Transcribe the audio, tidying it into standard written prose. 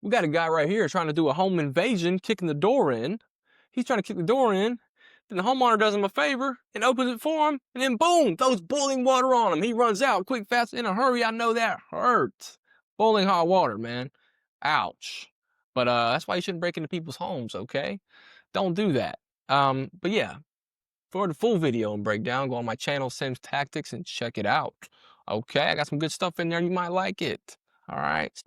We got a guy right here trying to do a home invasion, kicking the door in. He's trying to kick the door in. Then the homeowner does him a favor and opens it for him. And then boom, throws boiling water on him. He runs out quick, fast, in a hurry. I know that hurts. Boiling hot water, man. Ouch. But that's why you shouldn't break into people's homes, okay? Don't do that. But yeah, for the full video and breakdown, go on my channel, Sims Tactics, and check it out. Okay, I got some good stuff in there. You might like it. All right.